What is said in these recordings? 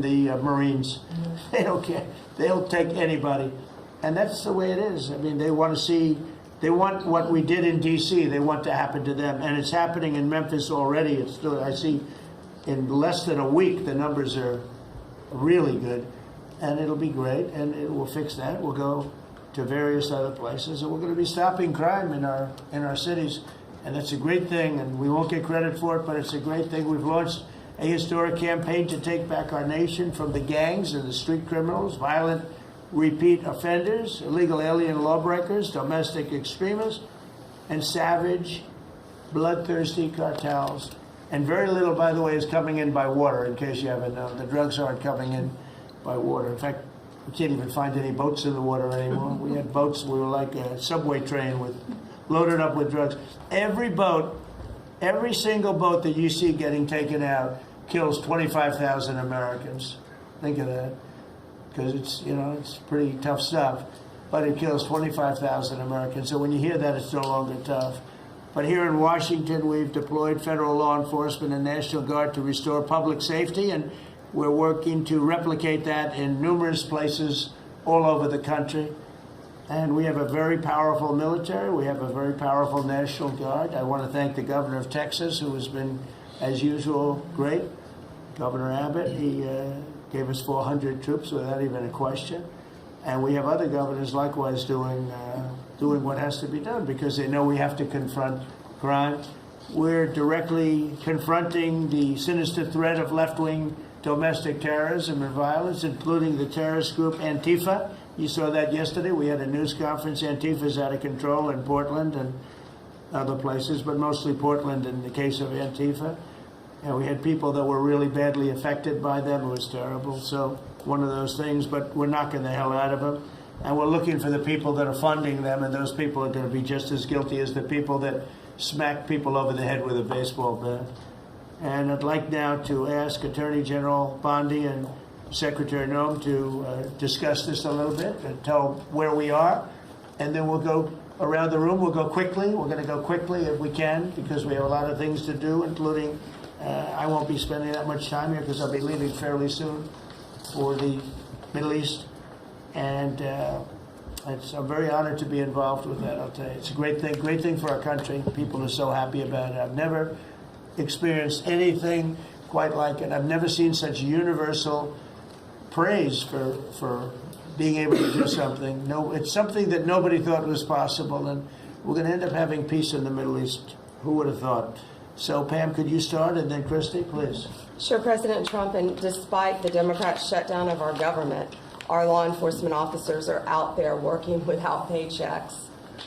the Marines. They don't care. They'll take anybody. And that's the way it is. I mean, they want to see, they want what we did in D.C., they want to happen to them. And it's happening in Memphis already. It's still, I see in less than a week, the numbers are really good. And it'll be great, and it will fix that. We'll go to various other places, and we're going to be stopping crime in our cities. And that's a great thing, and we won't get credit for it, but it's a great thing. We've launched a historic campaign to take back our nation from the gangs and the street criminals, violent repeat offenders, illegal alien lawbreakers, domestic extremists, and savage, bloodthirsty cartels. And very little, by the way, is coming in by water, in case you haven't known. The drugs aren't coming in by water. In fact, we can't even find any boats in the water anymore. We had boats, we were like a subway train loaded up with drugs. Every boat, every single boat that you see getting taken out kills 25,000 Americans. Think of that. Because it's, you know, it's pretty tough stuff. But it kills 25,000 Americans. So when you hear that, it's no longer tough. But here in Washington, we've deployed federal law enforcement and National Guard to restore public safety, and we're working to replicate that in numerous places all over the country. And we have a very powerful military. We have a very powerful National Guard. I want to thank the governor of Texas, who has been, as usual, great. Governor Abbott, he gave us 400 troops without even a question. And we have other governors likewise doing what has to be done, because they know we have to confront crime. We're directly confronting the sinister threat of left-wing domestic terrorism and violence, including the terrorist group Antifa. You saw that yesterday. We had a news conference. Antifa's out of control in Portland and other places, but mostly Portland in the case of Antifa. And we had people that were really badly affected by them. It was terrible. So one of those things, but we're knocking the hell out of them. And we're looking for the people that are funding them, and those people are going to be just as guilty as the people that smack people over the head with a baseball bat. And I'd like now to ask Attorney General Bondi and Secretary Noem to discuss this a little bit and tell where we are. And then we'll go around the room. We'll go quickly. We're going to go quickly if we can, because we have a lot of things to do, including I won't be spending that much time here because I'll be leaving fairly soon for the Middle East. And I'm very honored to be involved with that, I'll tell you. It's a great thing for our country. People are so happy about it. I've never experienced anything quite like it. I've never seen such universal praise for being able to do something. No, it's something that nobody thought was possible, and we're going to end up having peace in the Middle East. Who would have thought? So, Pam, could you start, and then Christy, please. Sure, President Trump, and despite the Democrats' shutdown of our government, our law enforcement officers are out there working without paychecks,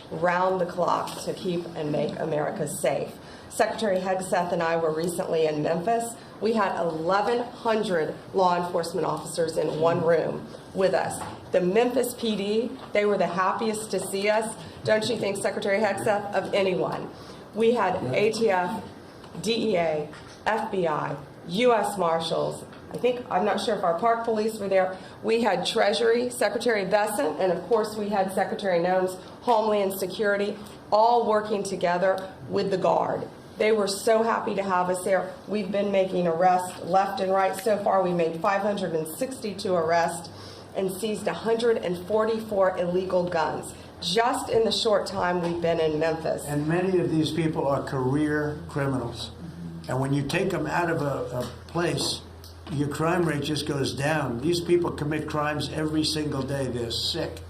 round the clock, to keep and make America safe. Secretary Hegseth and I were recently in Memphis. We had 1,100 law enforcement officers in one room with us. The Memphis PD, they were the happiest to see us, don't you think, Secretary Hegseth, of anyone. We had ATF, DEA, FBI, U.S. Marshals. I'm not sure if our park police were there. We had Treasury, Secretary Bessent, and of course we had Secretary Noem's Homeland Security, all working together with the Guard. They were so happy to have us there. We've been making arrests left and right. So far, we made 562 arrests and seized 144 illegal guns, just in the short time we've been in Memphis. And many of these people are career criminals. And when you take them out of a place, your crime rate just goes down. These people commit crimes every single day. They're sick.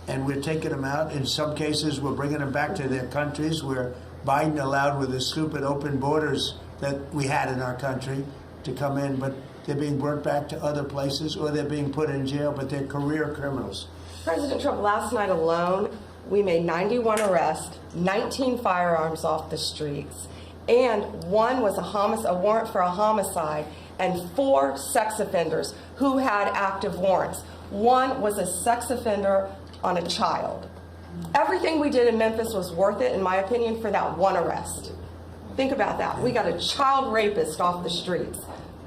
And we're taking them out. In some cases, we're bringing them back to their countries where Biden allowed, with the stupid open borders that we had in our country, to come in. But they're being brought back to other places, or they're being put in jail, but they're career criminals. President Trump, last night alone, we made 91 arrests, 19 firearms off the streets, and one was a warrant for a homicide, and 4 sex offenders who had active warrants. One was a sex offender on a child. Everything we did in Memphis was worth it, in my opinion, for that one arrest. Think about that. We got a child rapist off the streets,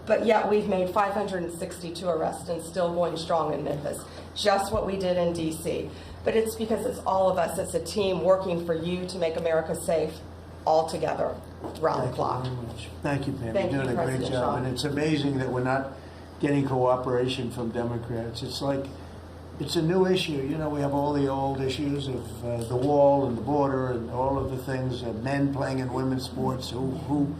but yet we've made 562 arrests and still going strong in Memphis. Just what we did in D.C. But it's because it's all of us. It's a team working for you to make America safe, all together, round the clock. Thank you, Pam. Thank You're you, doing a great President job. Trump. And it's amazing that we're not getting cooperation from Democrats. It's like, it's a new issue. You know, we have all the old issues of the wall and the border and all of the things, men playing in women's sports who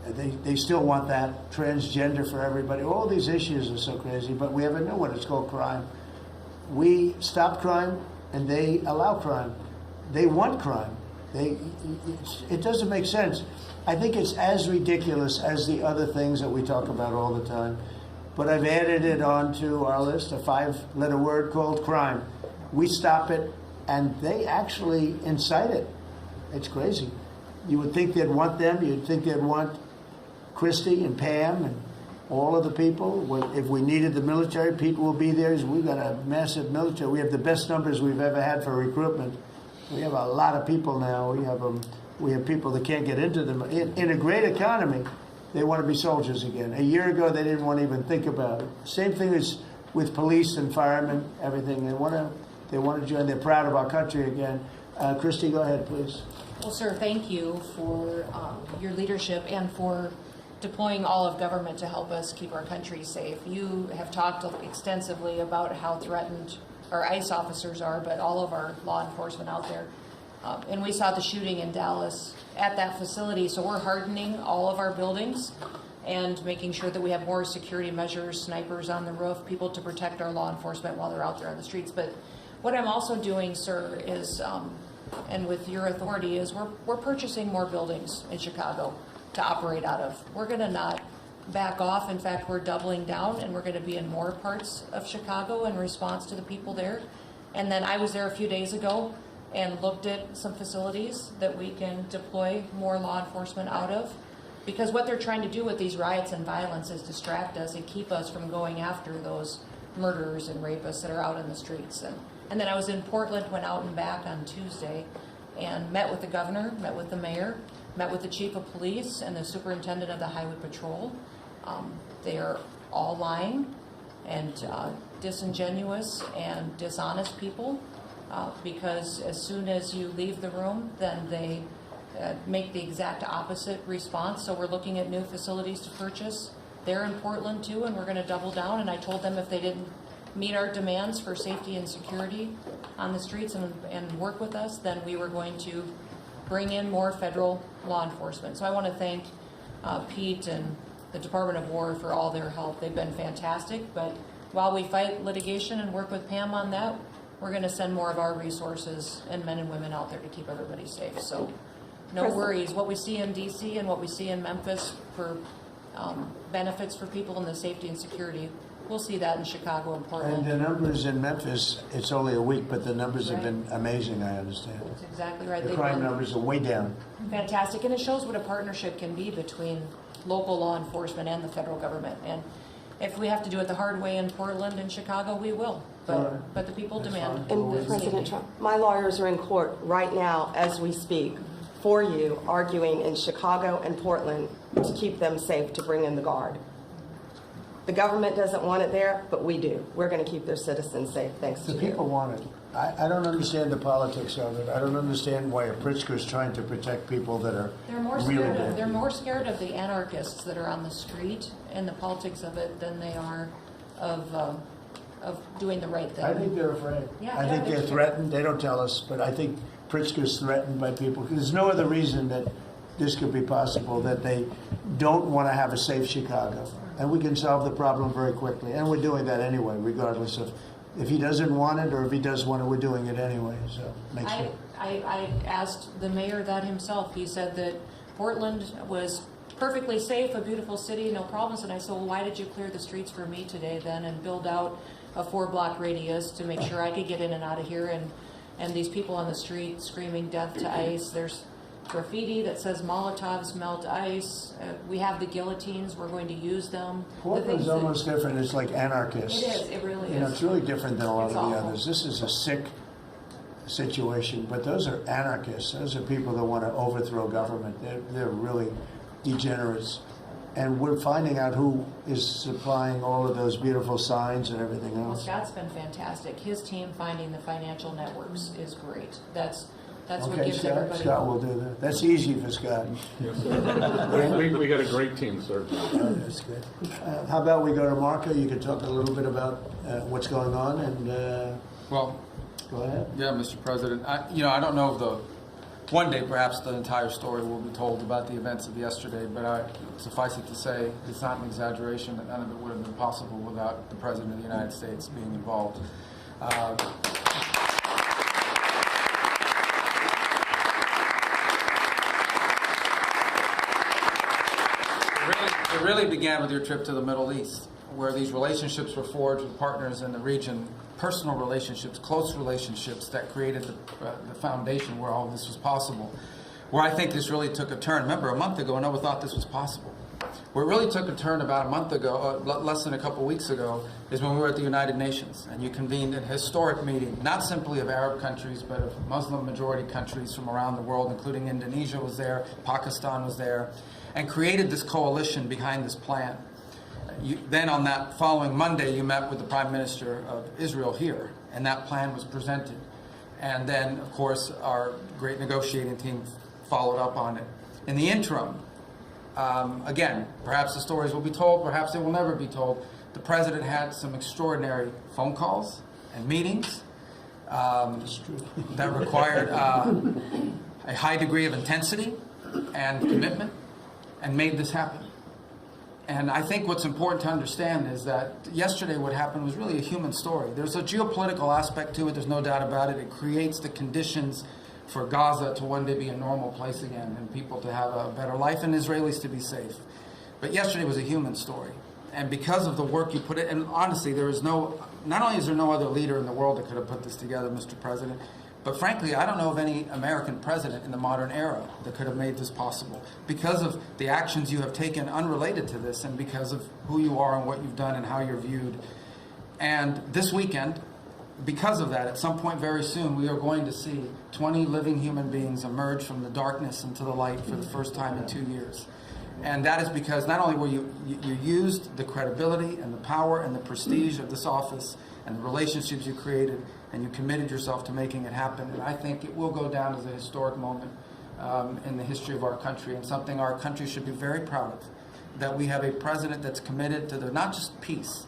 they still want that, transgender for everybody. All these issues are so crazy, but we have a new one. It's called crime. We stop crime and they allow crime. They want crime. It doesn't make sense. I think it's as ridiculous as the other things that we talk about all the time. But I've added it onto our list, a 5-letter word called crime. We stop it, and they actually incite it. It's crazy. You would think they'd want them. You'd think they'd want Christy and Pam and all of the people. If we needed the military, Pete will be there. We've got a massive military. We have the best numbers we've ever had for recruitment. We have a lot of people now. We have people that can't get into them. In a great economy, they want to be soldiers again. A year ago, they didn't want to even think about it. Same thing as with police and firemen, everything. They want to join. They're proud of our country again. Christy, go ahead, please. Well, sir, thank you for your leadership and for deploying all of government to help us keep our country safe. You have talked extensively about how threatened our ICE officers are, but all of our law enforcement out there. And we saw the shooting in Dallas at that facility, so we're hardening all of our buildings and making sure that we have more security measures, snipers on the roof, people to protect our law enforcement while they're out there on the streets. But what I'm also doing, sir, is, and with your authority, is we're purchasing more buildings in Chicago to operate out of. We're going to not back off. In fact, we're doubling down, and we're going to be in more parts of Chicago in response to the people there. And then I was there a few days ago and looked at some facilities that we can deploy more law enforcement out of. Because what they're trying to do with these riots and violence is distract us and keep us from going after those murderers and rapists that are out in the streets. And then I was in Portland, went out and back on Tuesday, and met with the governor, met with the mayor, met with the chief of police and the superintendent of the highway patrol. They are all lying and disingenuous and dishonest people. Because as soon as you leave the room, then they make the exact opposite response. So we're looking at new facilities to purchase. They're in Portland too, and we're going to double down. And I told them if they didn't meet our demands for safety and security on the streets and work with us, then we were going to bring in more federal law enforcement. So I want to thank Pete and the Department of War for all their help. They've been fantastic. But while we fight litigation and work with Pam on that, we're going to send more of our resources and men and women out there to keep everybody safe. So no worries. What we see in D.C. and what we see in Memphis for benefits for people in the safety and security, we'll see that in Chicago and Portland. And the numbers in Memphis, it's only a week, but the numbers have been amazing, I understand. That's exactly right. The crime numbers are way down. Fantastic. And it shows what a partnership can be between local law enforcement and the federal government. And if we have to do it the hard way in Portland and Chicago, we will. But the people demand. And President Trump, my lawyers are in court right now as we speak for you, arguing in Chicago and Portland to keep them safe, to bring in the Guard. The government doesn't want it there, but we do. We're going to keep their citizens safe, thanks to you. The people want it. I don't understand the politics of it. I don't understand why a Pritzker is trying to protect people that are really bad. They're more scared of the anarchists that are on the street and the politics of it than they are of doing the right thing. I think they're afraid. Yeah, I think they're threatened. They don't tell us, but I think Pritzker's threatened by people. There's no other reason that this could be possible, that they don't want to have a safe Chicago. And we can solve the problem very quickly. And we're doing that anyway, regardless of if he doesn't want it or if he does want it, we're doing it anyway. So make sure. I asked the mayor that himself. He said that Portland was perfectly safe, a beautiful city, no problems. And I said, well, why did you clear the streets for me today then and build out a 4-block radius to make sure I could get in and out of here? And these people on the street screaming death to ICE. There's graffiti that says Molotovs melt ice. We have the guillotines. We're going to use them. Portland's almost different. It's like anarchists. It is. It really is. You know, it's really different than a lot It's of the awful. others. This is a sick situation, but those are anarchists. Those are people that want to overthrow government. They're really degenerates. And we're finding out who is supplying all of those beautiful signs and everything Well, else. Scott's been fantastic. His team finding the financial networks is great. That's That's what Okay, gives Scott, everybody Scott hope. will do that. That's easy for Scott. Yes, sir. We got a great team, sir. Oh, that's good. How about we go to Marco? You can talk a little bit about what's going on, and Well, go ahead. yeah, Mr. President. I don't know if one day perhaps the entire story will be told about the events of yesterday, but suffice it to say, it's not an exaggeration that none of it would have been possible without the President of the United States being involved. It really began with your trip to the Middle East, where these relationships were forged with partners in the region, personal relationships, close relationships that created the foundation where all of this was possible. Where I think this really took a turn. Remember, a month ago, no one thought this was possible. Where it really took a turn about a month ago, less than a couple weeks ago, is when we were at the United Nations, and you convened a historic meeting, not simply of Arab countries, but of Muslim-majority countries from around the world, including Indonesia was there, Pakistan was there, and created this coalition behind this plan. Then on that following Monday, you met with the Prime Minister of Israel here, and that plan was presented. And then, of course, our great negotiating team followed up on it. In the interim, again, perhaps the stories will be told, perhaps they will never be told. The President had some extraordinary phone calls and meetings that required a high degree of intensity and commitment, and made this happen. And I think what's important to understand is that yesterday what happened was really a human story. There's a geopolitical aspect to it, there's no doubt about it. It creates the conditions for Gaza to one day be a normal place again, and people to have a better life, and Israelis to be safe. But yesterday was a human story. And because of the work you put in, and honestly, not only is there no other leader in the world that could have put this together, Mr. President, but frankly, I don't know of any American president in the modern era that could have made this possible because of the actions you have taken unrelated to this, and because of who you are and what you've done and how you're viewed. And this weekend, because of that, at some point very soon, we are going to see 20 living human beings emerge from the darkness into the light for the first time in 2 years. And that is because not only were you used the credibility and the power and the prestige of this office and the relationships you created, and you committed yourself to making it happen. And I think it will go down as a historic moment in the history of our country, and something our country should be very proud of, that we have a president that's committed to not just peace,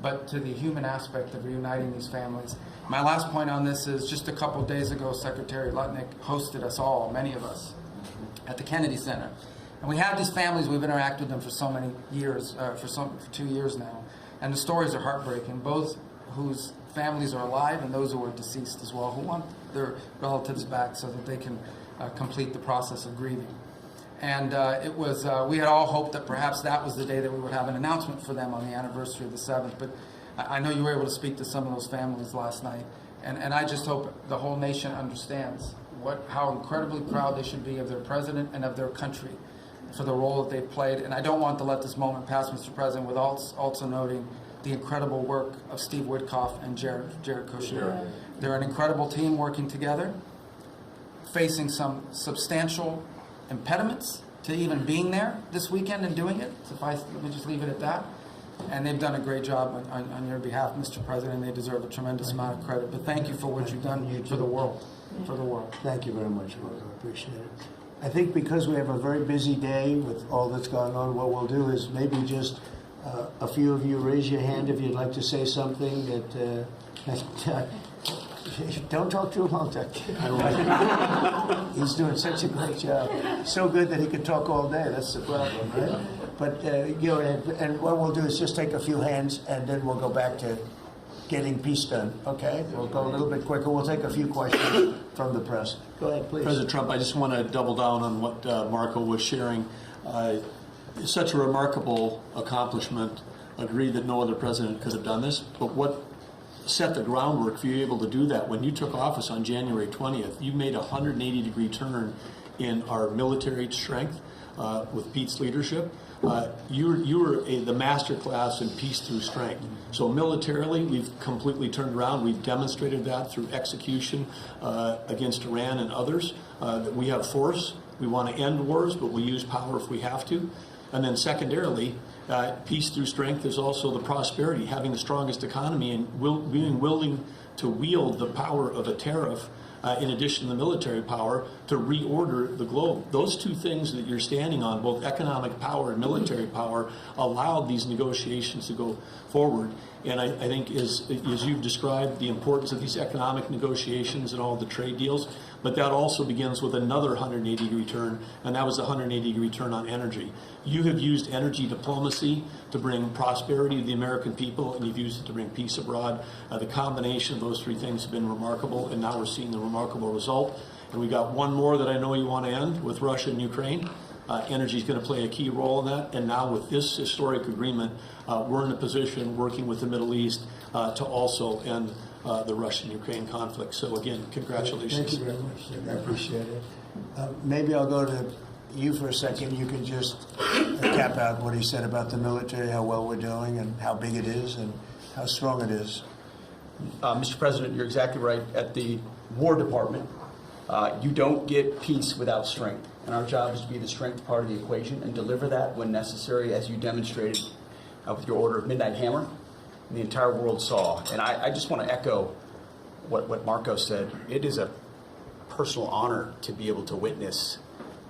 but to the human aspect of reuniting these families. My last point on this is just a couple days ago, Secretary Lutnick hosted us all, many of us, at the Kennedy Center. And we have these families, we've interacted with them for so many years, for 2 years now. And the stories are heartbreaking, both whose families are alive and those who are deceased as well, who want their relatives back so that they can complete the process of grieving. And we had all hoped that perhaps that was the day that we would have an announcement for them on the anniversary of the 7th, but I know you were able to speak to some of those families last night, and I just hope the whole nation understands how incredibly proud they should be of their president and of their country for the role that they've played. And I don't want to let this moment pass, Mr. President, without also noting the incredible work of Steve Witkoff and Jared Kushner. They're an incredible team working together, facing some substantial impediments to even being there this weekend and doing it. Let me just leave it at that. And they've done a great job on your behalf, Mr. President, and they deserve a tremendous amount of credit. But thank you for what you've done for the world. Thank you very much, Marco. I appreciate it. I think because we have a very busy day with all that's going on, what we'll do is maybe just a few of you raise your hand if you'd like to say something that don't talk too long. He's doing such a great job. So good that he could talk all day. That's the problem, right? But and what we'll do is just take a few hands, and then we'll go back to getting peace done. Okay? We'll go a little bit quicker. We'll take a few questions from the press. Go ahead, please. President Trump, I just want to double down on what Marco was sharing. It's such a remarkable accomplishment. I agree that no other president could have done this, but what set the groundwork for you able to do that? When you took office on January 20th, you made a 180-degree turn in our military strength with Pete's leadership. You were the master class in peace through strength. So militarily, we've completely turned around. We've demonstrated that through execution against Iran and others, that we have force. We want to end wars, but we use power if we have to. And then secondarily, peace through strength is also the prosperity, having the strongest economy and being willing to wield the power of a tariff in addition to the military power, to reorder the globe. Those two things that you're standing on, both economic power and military power, allowed these negotiations to go forward. And I think as you've described the importance of these economic negotiations and all the trade deals, but that also begins with another 180-degree turn, and that was the 180-degree turn on energy. You have used energy diplomacy to bring prosperity to the American people, and you've used it to bring peace abroad. The combination of those three things have been remarkable, and now we're seeing the remarkable result. And we got one more that I know you want to end with Russia and Ukraine. Energy is going to play a key role in that. And now with this historic agreement, we're in a position working with the Middle East to also end the Russian-Ukraine conflict. So again, congratulations. Thank you very much. I appreciate it. Maybe I'll go to you for a second. You can just cap out what he said about the military, how well we're doing, and how big it is, and how strong it is. Mr. President, you're exactly right. At the War Department, you don't get peace without strength. And our job is to be the strength part of the equation and deliver that when necessary, as you demonstrated with your order of Midnight Hammer. And the entire world saw. And I just want to echo what Marco said. It is a personal honor to be able to witness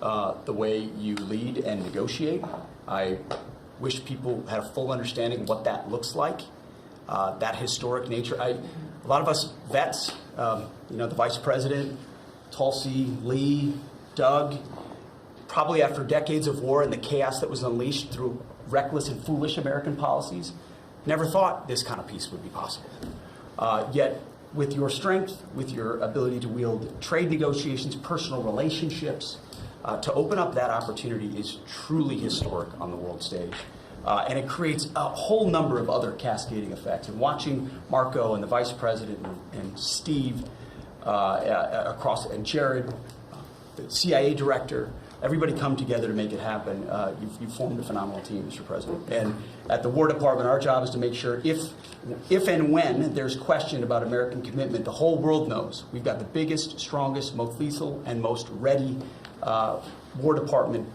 the way you lead and negotiate. I wish people had a full understanding of what that looks like, that historic nature. A lot of us vets, the Vice President, Tulsi, Lee, Doug, probably after decades of war and the chaos that was unleashed through reckless and foolish American policies, never thought this kind of peace would be possible. Yet, with your strength, with your ability to wield trade negotiations, personal relationships, to open up that opportunity is truly historic on the world stage. And it creates a whole number of other cascading effects. And watching Marco and the Vice President and Steve and Jared, the CIA director, everybody come together to make it happen. You've formed a phenomenal team, Mr. President. And at the War Department, our job is to make sure if and when there's question about American commitment, the whole world knows we've got the biggest, strongest, most lethal, and most ready War Department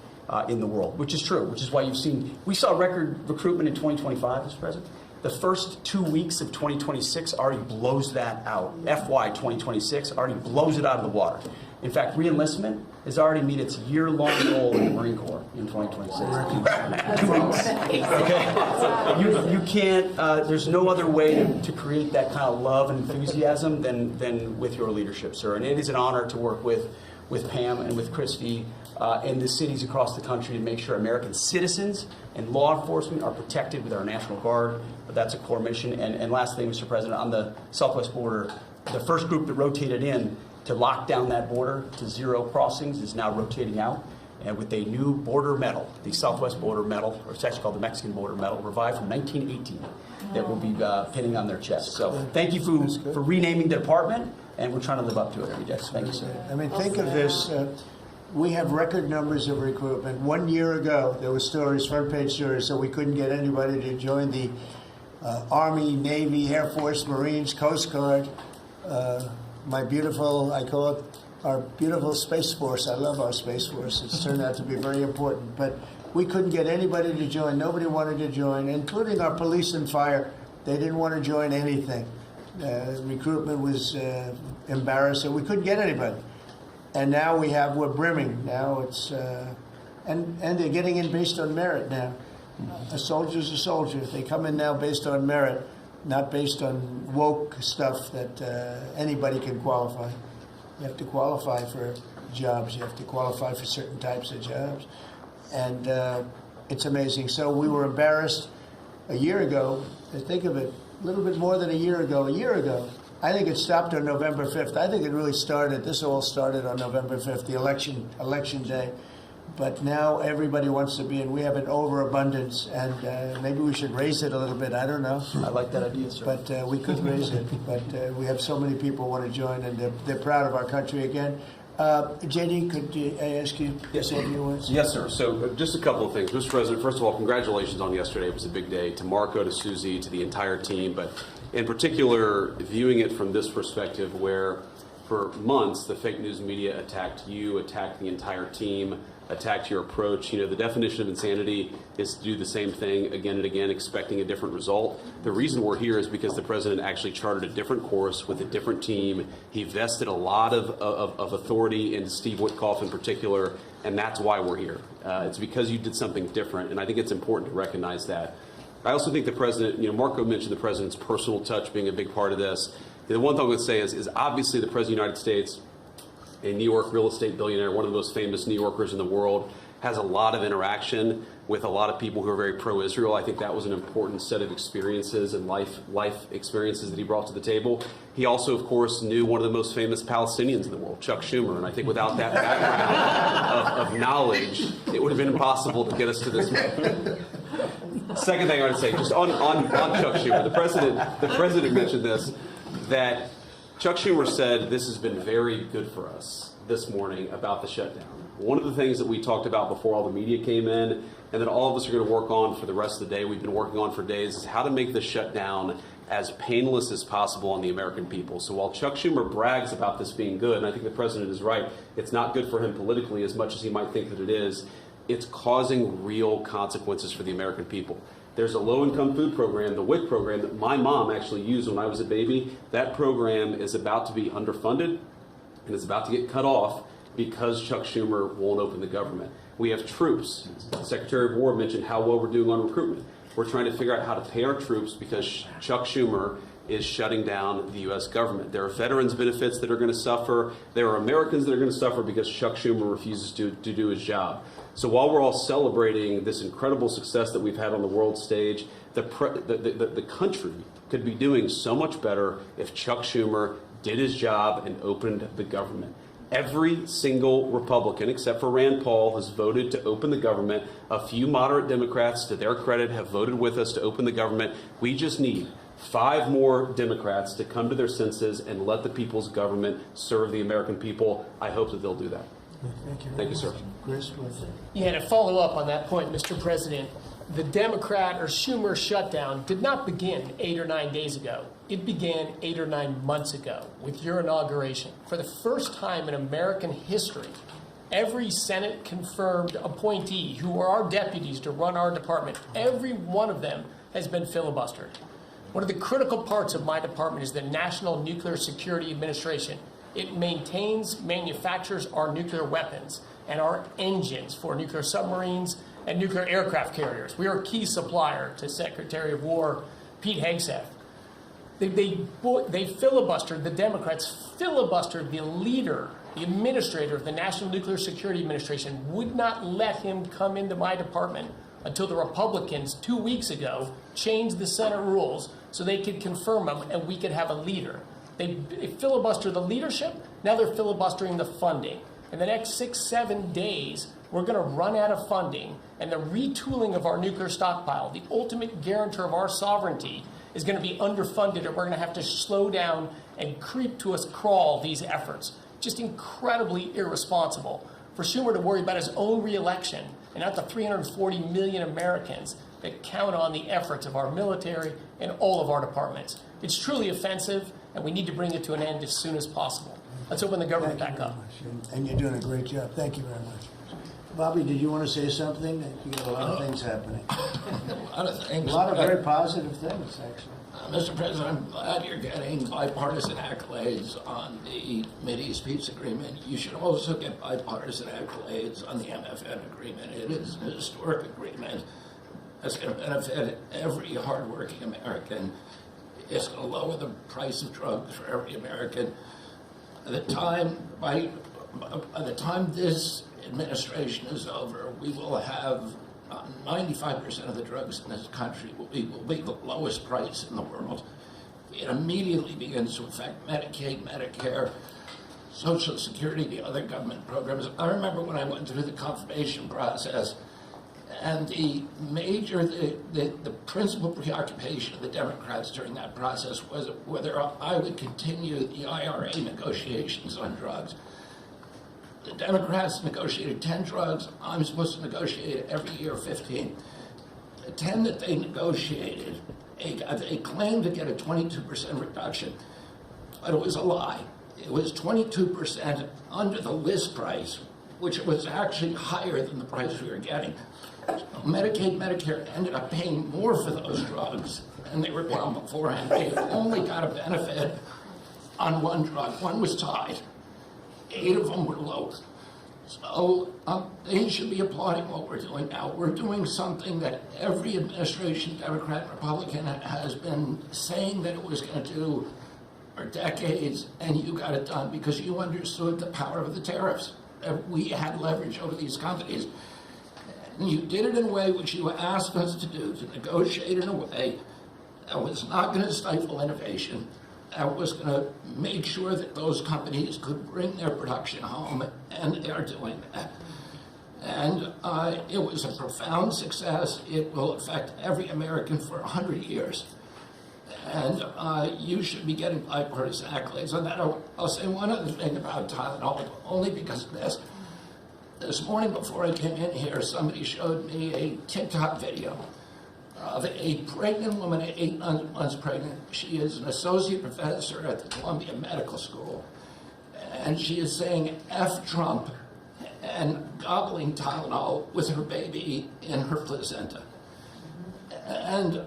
in the world, which is true, which is why we saw record recruitment in 2025, Mr. President. The first 2 weeks of 2026 already blows that out. FY 2026 already blows it out of the water. In fact, re-enlistment has already met its year-long goal in the Marine Corps in 2026. 2 weeks. Okay? You can't, there's no other way to create that kind of love and enthusiasm than with your leadership, sir. And it is an honor to work with Pam and with Christy and the cities across the country to make sure American citizens and law enforcement are protected with our National Guard. That's a core mission. And last thing, Mr. President, on the southwest border, the first group that rotated in to lock down that border to 0 crossings is now rotating out. And with a new border medal, the Southwest Border Medal, or it's actually called the Mexican Border Medal, revived from 1918, that will be pinning on their chest. So thank you for renaming the department, and we're trying to live up to it every day. Thank you, sir. I mean, think of this. We have record numbers of recruitment. 1 year ago, there were stories, front-page stories, so we couldn't get anybody to join the Army, Navy, Air Force, Marines, Coast Guard. My beautiful, I call it our beautiful Space Force. I love our Space Force. It's turned out to be very important. But we couldn't get anybody to join. Nobody wanted to join, including our police and fire. They didn't want to join anything. Recruitment was embarrassing. We couldn't get anybody. And now we're brimming. Now it's, and they're getting in based on merit now. A soldier's a soldier. They come in now based on merit, not based on woke stuff that anybody can qualify. You have to qualify for jobs. You have to qualify for certain types of jobs. And it's amazing. So we were embarrassed a year ago. Think of it, a little bit more than a year ago. I think it stopped on November 5th. I think it really started, this all started on November 5th, the election day. But now everybody wants to be in. We have an overabundance, and maybe we should raise it a little bit. I don't know. I like that idea, sir. But we could raise it. But we have so many people want to join, and they're proud of our country again. JD, could I ask you to say a few words? Yes, sir. So just a couple of things. Mr. President, first of all, congratulations on yesterday. It was a big day. To Marco, to Susie, to the entire team. But in particular, viewing it from this perspective where for months the fake news media attacked you, attacked the entire team, attacked your approach. You know, the definition of insanity is to do the same thing again and again, expecting a different result. The reason we're here is because the president actually charted a different course with a different team. He vested a lot of authority in Steve Witkoff in particular, and that's why we're here. It's because you did something different, and I think it's important to recognize that. I also think the president, you know, Marco mentioned the president's personal touch being a big part of this. The one thing I would say is obviously the president of the United States, a New York real estate billionaire, one of the most famous New Yorkers in the world, has a lot of interaction with a lot of people who are very pro-Israel. I think that was an important set of experiences and life experiences that he brought to the table. He also, of course, knew one of the most famous Palestinians in the world, Chuck Schumer, and I think without that background of knowledge, it would have been impossible to get us to this point. Second thing I would say, just on Chuck Schumer, the president mentioned this, that Chuck Schumer said this has been very good for us this morning about the shutdown. One of the things that we talked about before all the media came in, and that all of us are going to work on for the rest of the day, we've been working on for days, is how to make the shutdown as painless as possible on the American people. So while Chuck Schumer brags about this being good, and I think the president is right, it's not good for him politically as much as he might think that it is. It's causing real consequences for the American people. There's a low-income food program, the WIC program, that my mom actually used when I was a baby. That program is about to be underfunded, and it's about to get cut off because Chuck Schumer won't open the government. We have troops. The Secretary of War mentioned how well we're doing on recruitment. We're trying to figure out how to pay our troops because Chuck Schumer is shutting down the U.S. government. There are veterans benefits that are going to suffer. There are Americans that are going to suffer because Chuck Schumer refuses to do his job. So while we're all celebrating this incredible success that we've had on the world stage, the country could be doing so much better if Chuck Schumer did his job and opened the government. Every single Republican, except for Rand Paul, has voted to open the government. A few moderate Democrats, to their credit, have voted with us to open the government. We just need 5 more Democrats to come to their senses and let the people's government serve the American people. I hope that they'll do that. Thank you, sir. Chris, what's it? Yeah, to follow up on that point, Mr. President, the Democrat or Schumer shutdown did not begin 8 or 9 days ago. It began 8 or 9 months ago with your inauguration. For the first time in American history, every Senate confirmed appointee who are our deputies to run our department, every one of them has been filibustered. One of the critical parts of my department is the National Nuclear Security Administration. It maintains, manufactures our nuclear weapons and our engines for nuclear submarines and nuclear aircraft carriers. We are a key supplier to Secretary of War Pete Hegseth. They filibustered, the Democrats filibustered the leader, the administrator of the National Nuclear Security Administration, would not let him come into my department until the Republicans 2 weeks ago changed the Senate rules so they could confirm him and we could have a leader. They filibustered the leadership, now they're filibustering the funding. In the next 6-7 days, we're going to run out of funding, and the retooling of our nuclear stockpile, the ultimate guarantor of our sovereignty, is going to be underfunded, and we're going to have to slow down and creep to us crawl these efforts. Just incredibly irresponsible for Schumer to worry about his own reelection and not the 340 million Americans that count on the efforts of our military and all of our departments. It's truly offensive, and we need to bring it to an end as soon as possible. Let's open the government back up. And you're doing a great job. Thank you very much. Bobby, did you want to say something? You got a lot of things happening. A lot of things. A lot of very positive things, actually. Mr. President, I'm glad you're getting bipartisan accolades on the Mideast peace agreement. You should also get bipartisan accolades on the MFN agreement. It is an historic agreement that's going to benefit every hardworking American. It's going to lower the price of drugs for every American. By the time this administration is over, we will have 95% of the drugs in this country will be the lowest price in the world. It immediately begins to affect Medicaid, Medicare, Social Security, the other government programs. I remember when I went through the confirmation process, and the principal preoccupation of the Democrats during that process was whether I would continue the IRA negotiations on drugs. The Democrats negotiated 10 drugs. I'm supposed to negotiate every year 15. The 10 that they negotiated, they claimed to get a 22% reduction, but it was a lie. It was 22% under the list price, which was actually higher than the price we were getting. Medicaid, Medicare ended up paying more for those drugs than they were paying beforehand. They only got a benefit on one drug. One was tied. 8 of them were low. So they should be applauding what we're doing now. We're doing something that every administration, Democrat and Republican, has been saying that it was going to do for decades, and you got it done because you understood the power of the tariffs. We had leverage over these companies. And you did it in a way which you asked us to do, to negotiate in a way that was not going to stifle innovation, that was going to make sure that those companies could bring their production home, and they are doing that. And it was a profound success. It will affect every American for 100 years. And you should be getting bipartisan accolades on that. I'll say one other thing about Tylenol, only because of this. This morning before I came in here, somebody showed me a TikTok video of a pregnant woman at 8 months pregnant. She is an associate professor at the Columbia Medical School. And she is saying F Trump and gobbling Tylenol with her baby in her placenta. And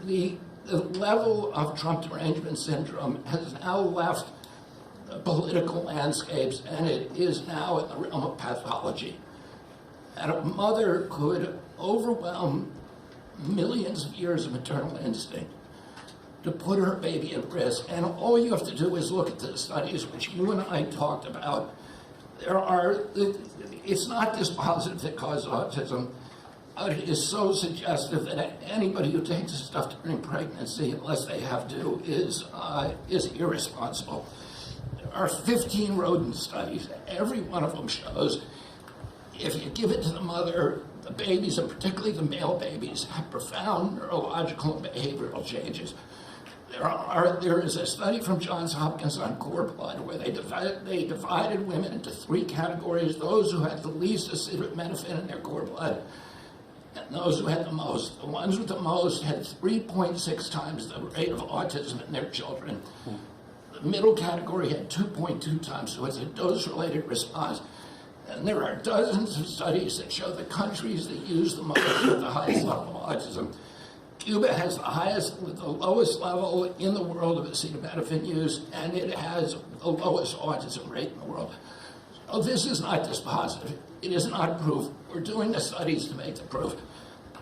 the level of Trump derangement syndrome has now left the political landscapes, and it is now in the realm of pathology. And a mother could overwhelm millions of years of maternal instinct to put her baby at risk. And all you have to do is look at the studies which you and I talked about. It's not dispositive that causes autism. It is so suggestive that anybody who takes this stuff during pregnancy, unless they have to, is irresponsible. There are 15 rodent studies. Every one of them shows if you give it to the mother, the babies, and particularly the male babies, have profound neurological and behavioral changes. There is a study from Johns Hopkins on cord blood where they divided women into 3 categories: those who had the least acetaminophen in their cord blood, and those who had the most. The ones with the most had 3.6 times the rate of autism in their children. The middle category had 2.2 times, so it's a dose-related response. And there are dozens of studies that show the countries that use the most have the highest level of autism. Cuba has the lowest level in the world of acetaminophen use, and it has the lowest autism rate in the world. So this is not dispositive. It is not proof. We're doing the studies to make the proof.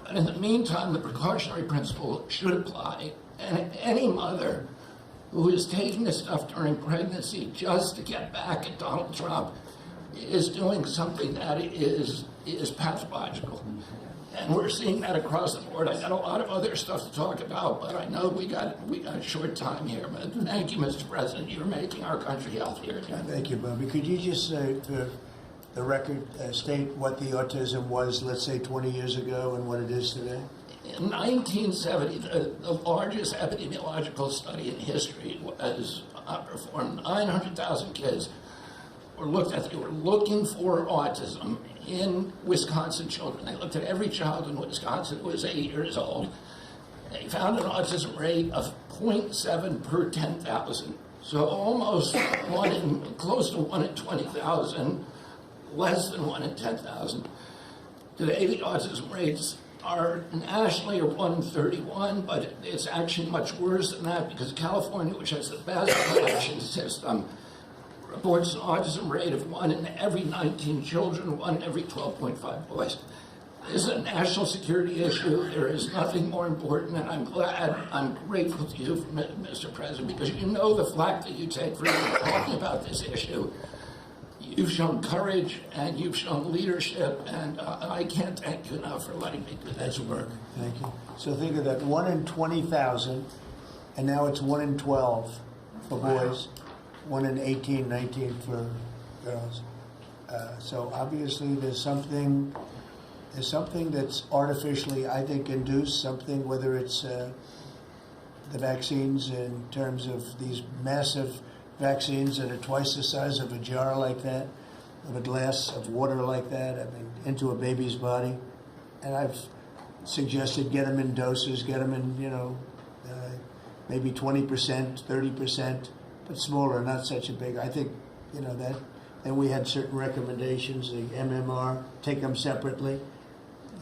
But in the meantime, the precautionary principle should apply. And any mother who is taking this stuff during pregnancy just to get back at Donald Trump is doing something that is pathological. And we're seeing that across the board. I got a lot of other stuff to talk about, but I know we got a short time here. But thank you, Mr. President. You're making our country healthier again. Thank you, Bobby. Could you just say, for the record, state what the autism was, let's say, 20 years ago and what it is today? In 1970, the largest epidemiological study in history was performed. 900,000 kids were looked at. They were looking for autism in Wisconsin children. They looked at every child in Wisconsin who was 8 years old. They found an autism rate of 0.7 per 10,000. So almost close to 1 in 20,000, less than 1 in 10,000. Today, the autism rates are nationally 1 in 31, but it's actually much worse than that because California, which has the best collection system, reports an autism rate of 1 in every 19 children, 1 in every 12.5 boys. This is a national security issue. There is nothing more important, and I'm grateful to you, Mr. President, because you know the flack that you take for talking about this issue. You've shown courage and you've shown leadership, and I can't thank you enough for letting me do this work. Thank you. So think of that, 1 in 20,000, and now it's 1 in 12 for boys, 1 in 18, 19 for girls. So obviously there's something that's artificially, I think, induced, something, whether it's the vaccines in terms of these massive vaccines that are twice the size of a jar like that, of a glass of water like that, I mean, into a baby's body. And I've suggested get them in doses, get them in, maybe 20%, 30%, but smaller, not such a big. I think, that and we had certain recommendations, the MMR, take them separately.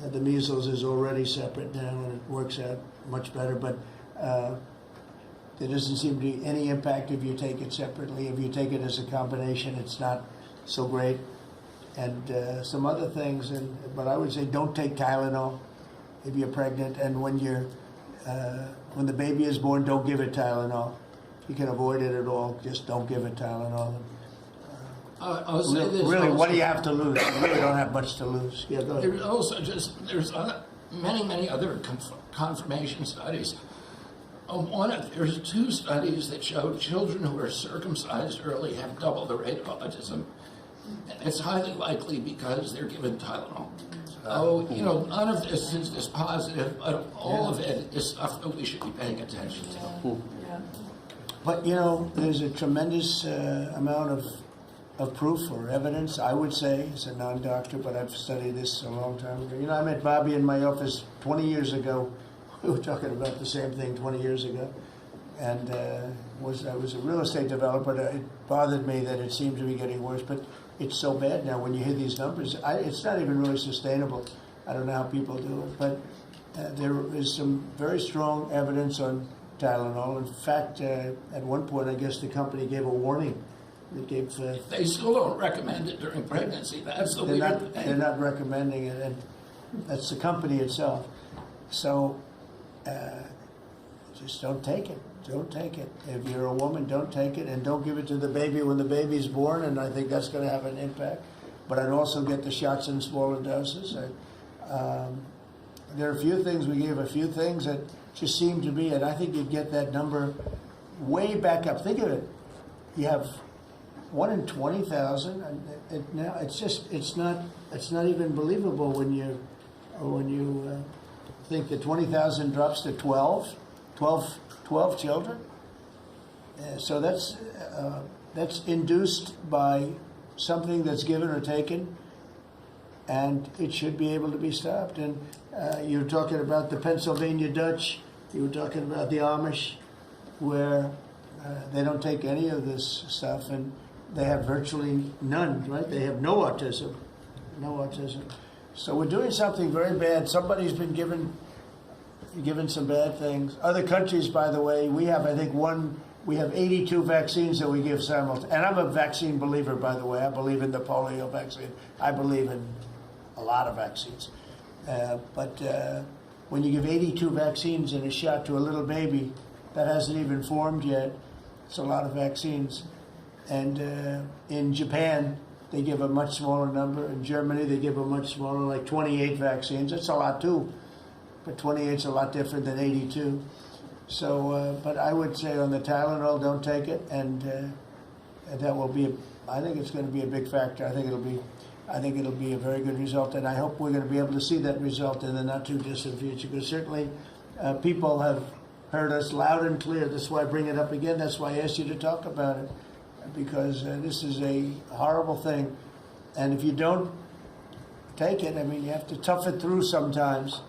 The measles is already separate now, and it works out much better, but there doesn't seem to be any impact if you take it separately. If you take it as a combination, it's not so great. And some other things, but I would say don't take Tylenol if you're pregnant, and when the baby is born, don't give it Tylenol. If you can avoid it at all, just don't give it Tylenol. I'll say this Really, also. what do you have to lose? You really don't have much to lose. Yeah, go ahead. There's also there's many other confirmation studies. There's 2 studies that show children who are circumcised early have double the rate of autism. And it's highly likely because they're given Tylenol. So, none of this is positive, but all of it is stuff that we should be paying attention to. But, there's a tremendous amount of proof or evidence, I would say, as a non-doctor, but I've studied this a long time ago. I met Bobby in my office 20 years ago. We were talking about the same thing 20 years ago. And I was a real estate developer. It bothered me that it seemed to be getting worse, but it's so bad now when you hear these numbers. It's not even really sustainable. I don't know how people do it, but there is some very strong evidence on Tylenol. In fact, at one point, I guess the company gave a warning. They still don't recommend it during pregnancy. That's the weird thing. They're not recommending it, and that's the company itself. So just don't take it. Don't take it. If you're a woman, don't take it, and don't give it to the baby when the baby's born, and I think that's going to have an impact. But I'd also get the shots in smaller doses. There are a few things, we gave a few things that just seem to be, and I think you'd get that number way back up. Think of it. You have 1 in 20,000, and now it's not even believable when you think that 20,000 drops to 12 children. So that's induced by something that's given or taken, and it should be able to be stopped. And you're talking about the Pennsylvania Dutch, you were talking about the Amish, where they don't take any of this stuff, and they have virtually none, right? They have no autism. So we're doing something very bad. Somebody's been given some bad things. Other countries, by the way, we have 82 vaccines that we give simultaneously. And I'm a vaccine believer, by the way. I believe in the polio vaccine. I believe in a lot of vaccines. But when you give 82 vaccines in a shot to a little baby that hasn't even formed yet, it's a lot of vaccines. And in Japan, they give a much smaller number. In Germany, they give a much smaller, like 28 vaccines. That's a lot, too. But 28 is a lot different than 82. So, but I would say on the Tylenol, don't take it, and that will be. I think it's going to be a big factor. I think it'll be a very good result, and I hope we're going to be able to see that result in the not too distant future. Because certainly, people have heard us loud and clear. That's why I bring it up again. That's why I asked you to talk about it, because this is a horrible thing, and if you don't take it, I mean, you have to tough it through sometimes.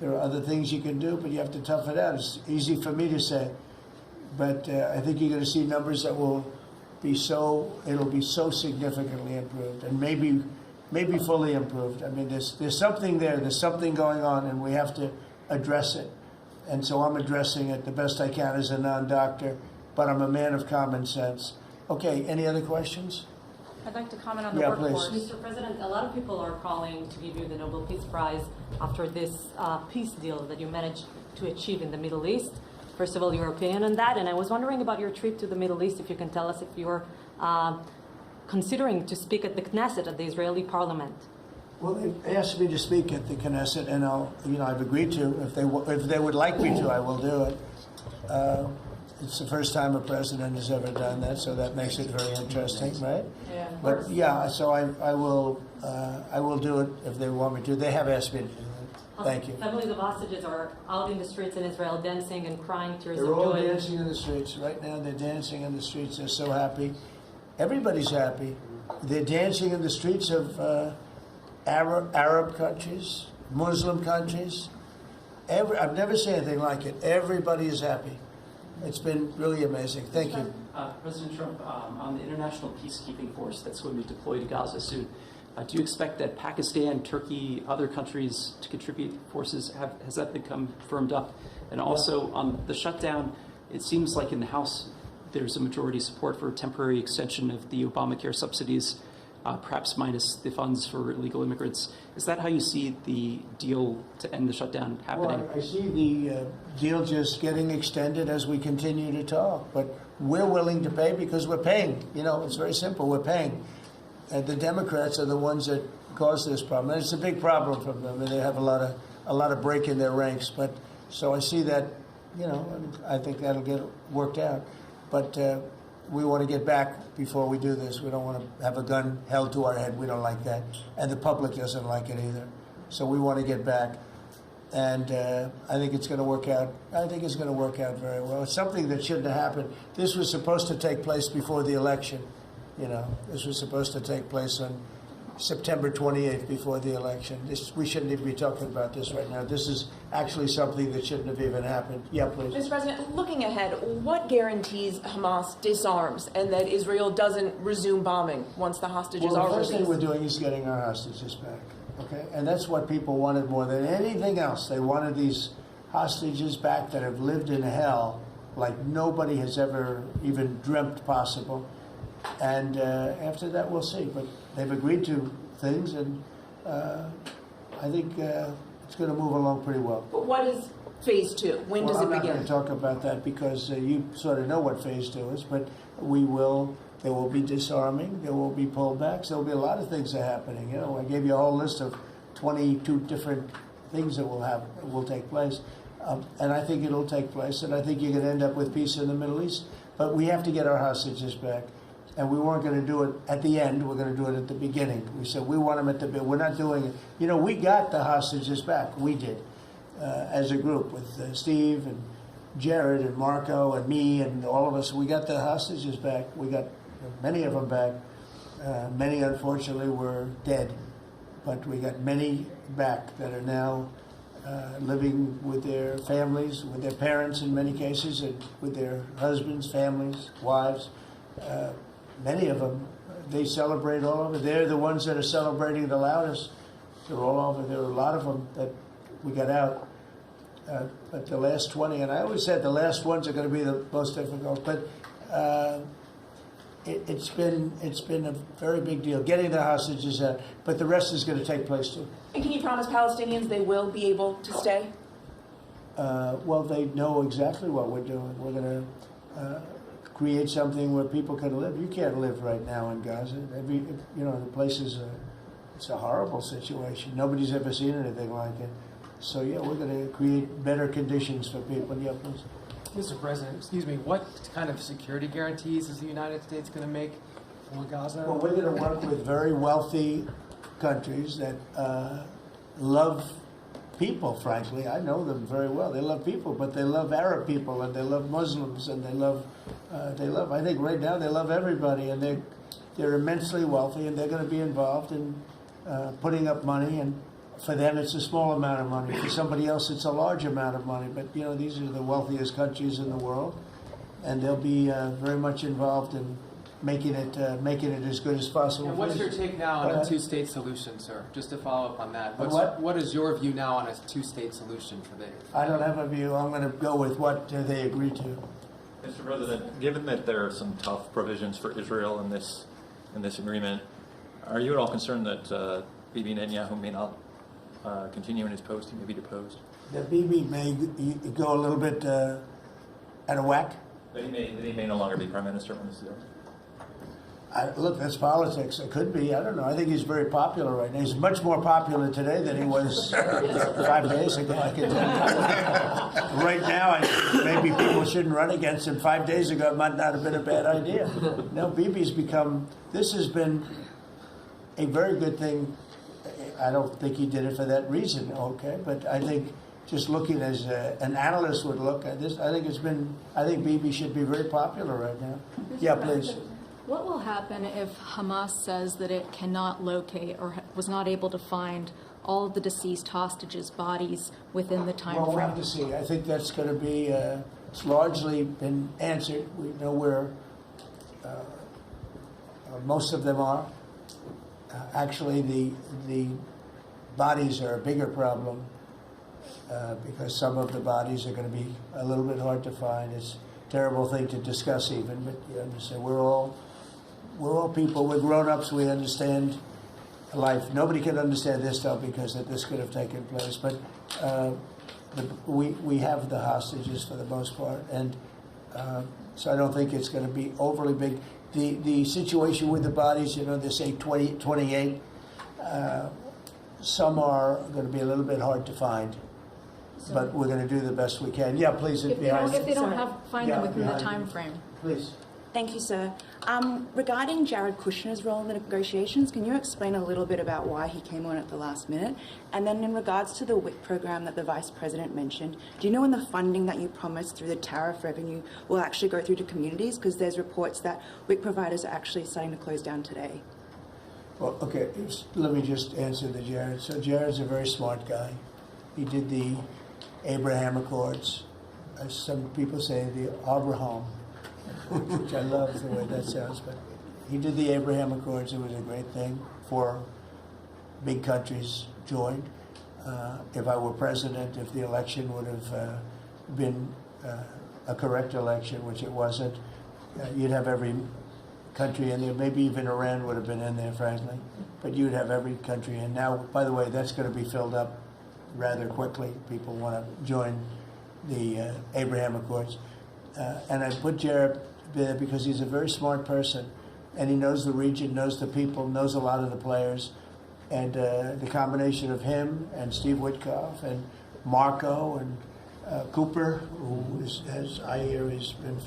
There are other things you can do, but you have to tough it out. It's easy for me to say, but I think you're going to see numbers that will be it'll be so significantly improved, and maybe fully improved. I mean, there's something there. There's something going on, and we have to address it. And so I'm addressing it the best I can as a non-doctor, but I'm a man of common sense. Okay, any other questions? I'd like to comment on the Yeah, workforce. please. Mr. President, a lot of people are calling to give you the Nobel Peace Prize after this peace deal that you managed to achieve in the Middle East. First of all, your opinion on that, and I was wondering about your trip to the Middle East, if you can tell us if you're considering to speak at the Knesset, at the Israeli parliament. Well, they asked me to speak at the Knesset, and I've agreed to. If they would like me to, I will do it. It's the first time a president has ever done that, so that makes it very interesting, right? Yeah. But yeah, so I will do it if they want me to. They have asked me to do it. Thank you. Families of hostages are out in the streets in Israel dancing and crying tears They're of all joy. dancing in the streets right now. They're dancing in the streets. They're so happy. Everybody's happy. They're dancing in the streets of Arab countries, Muslim countries. I've never seen anything like it. Everybody is happy. It's been really amazing. Thank you. President Trump, on the international peacekeeping force that's going to be deployed to Gaza soon, do you expect that Pakistan, Turkey, other countries to contribute forces? Has that become firmed up? And also on the shutdown, it seems like in the House there's a majority support for a temporary extension of the Obamacare subsidies, perhaps minus the funds for illegal immigrants. Is that how you see the deal to end the shutdown happening? Well, I see the deal just getting extended as we continue to talk, but we're willing to pay because we're paying. You know, it's very simple. We're paying. And the Democrats are the ones that cause this problem. And it's a big problem for them. And they have a lot of break in their ranks. But so I see that, you know, I think that'll get worked out. But we want to get back before we do this. We don't want to have a gun held to our head. We don't like that. And the public doesn't like it either. So we want to get back. And I think it's going to work out. I think it's going to work out very well. It's something that shouldn't have happened. This was supposed to take place before the election. You know, this was supposed to take place on September 28th before the election. We shouldn't even be talking about this right now. This is actually something that shouldn't have even happened. Yeah, please. Mr. President, looking ahead, what guarantees Hamas disarms and that Israel doesn't resume bombing once the hostages are released? The first thing we're doing is getting our hostages back. Okay? And that's what people wanted more than anything else. They wanted these hostages back that have lived in hell like nobody has ever even dreamt possible. And after that, we'll see. But they've agreed to things, and I think it's going to move along pretty well. But what is phase two? When does it begin? I'm not going to talk about that because you sort of know what phase two is, but there will be disarming, there will be pullbacks, there will be a lot of things that are happening. You know, I gave you a whole list of 22 different things that will take place. And I think it'll take place, and I think you're going to end up with peace in the Middle East. But we have to get our hostages back. And we weren't going to do it at the end. We're going to do it at the beginning. We said we want them at the beginning. We're not doing it. You know, we got the hostages back. We did, as a group with Steve and Jared and Marco and me and all of us. We got the hostages back. We got many of them back. Many, unfortunately, were dead. But we got many back that are now living with their families, with their parents in many cases, and with their husbands, families, wives. Many of them, they celebrate all over. They're the ones that are celebrating the loudest. They're all over. There are a lot of them that we got out. But the last 20, and I always said the last ones are going to be the most difficult. But it's been a very big deal getting the hostages out. But the rest is going to take place too. And can you promise Palestinians they will be able to stay? Well, they know exactly what we're doing. We're going to create something where people can live. You can't live right now in Gaza. The place is it's a horrible situation. Nobody's ever seen anything like it. So yeah, we're going to create better conditions for people. Yeah, please. Mr. President, excuse me, what kind of security guarantees is the United States going to make for Gaza? Well, we're going to work with very wealthy countries that love people, frankly. I know them very well. They love people, but they love Arab people, and they love Muslims, and they love, I think right now they love everybody, and they're immensely wealthy, and they're going to be involved in putting up money, and for them it's a small amount of money. For somebody else it's a large amount of money, but you know, these are the wealthiest countries in the world, and they'll be very much involved in making it as good as possible. And what's your take now on a two-state solution, sir? Just to follow up on that. What is your view now on a two-state solution for the? I don't have a view. I'm going to go with what they agree to. Mr. President, given that there are some tough provisions for Israel in this agreement, are you at all concerned that Bibi Netanyahu may not continue in his post? He may be deposed. That Bibi may go a little bit out of whack. That he may no longer be prime minister when this is over. Look, that's politics. It could be. I don't know. I think he's very popular right now. He's much more popular today than he was 5 days ago. I can tell you. Right now, maybe people shouldn't run against him. 5 days ago, it might not have been a bad idea. No, Bibi's this has been a very good thing. I don't think he did it for that reason, okay? But I think just looking as an analyst would look at this, I think Bibi should be very popular right now. Yeah, please. What will happen if Hamas says that it cannot locate or was not able to find all of the deceased hostages' bodies within the time frame? Well, we'll frame? have to see. I think that's going to be It's largely been answered. We know where most of them are. Actually, the bodies are a bigger problem because some of the bodies are going to be a little bit hard to find. It's a terrible thing to discuss even, but you understand, we're all people, we're grown-ups, we understand life. Nobody can understand this stuff because this could have taken place, but we have the hostages for the most part, and so I don't think it's going to be overly big. The situation with the bodies, they say 28. Some are going to be a little bit hard to find, but we're going to do the best we can. Yeah, please. If they don't find them within the time frame. Please. Thank you, sir. Regarding Jared Kushner's role in the negotiations, can you explain a little bit about why he came on at the last minute? And then in regards to the WIC program that the Vice President mentioned, do you know when the funding that you promised through the tariff revenue will actually go through to communities? Because there's reports that WIC providers are actually starting to close down today. Well, okay, let me just answer the Jared. So Jared's a very smart guy. He did the Abraham Accords. As some people say, the Abraham, which I love the way that sounds, but he did the Abraham Accords. It was a great thing. 4 big countries joined. If I were president, if the election would have been a correct election, which it wasn't, you'd have every country in there. Maybe even Iran would have been in there, frankly. But you'd have every country in. Now, by the way, that's going to be filled up rather quickly. People want to join the Abraham Accords. And I put Jared there because he's a very smart person, and he knows the region, knows the people, knows a lot of the players. And the combination of him and Steve Witkoff and Marco and Cooper, who is, as I hear, has been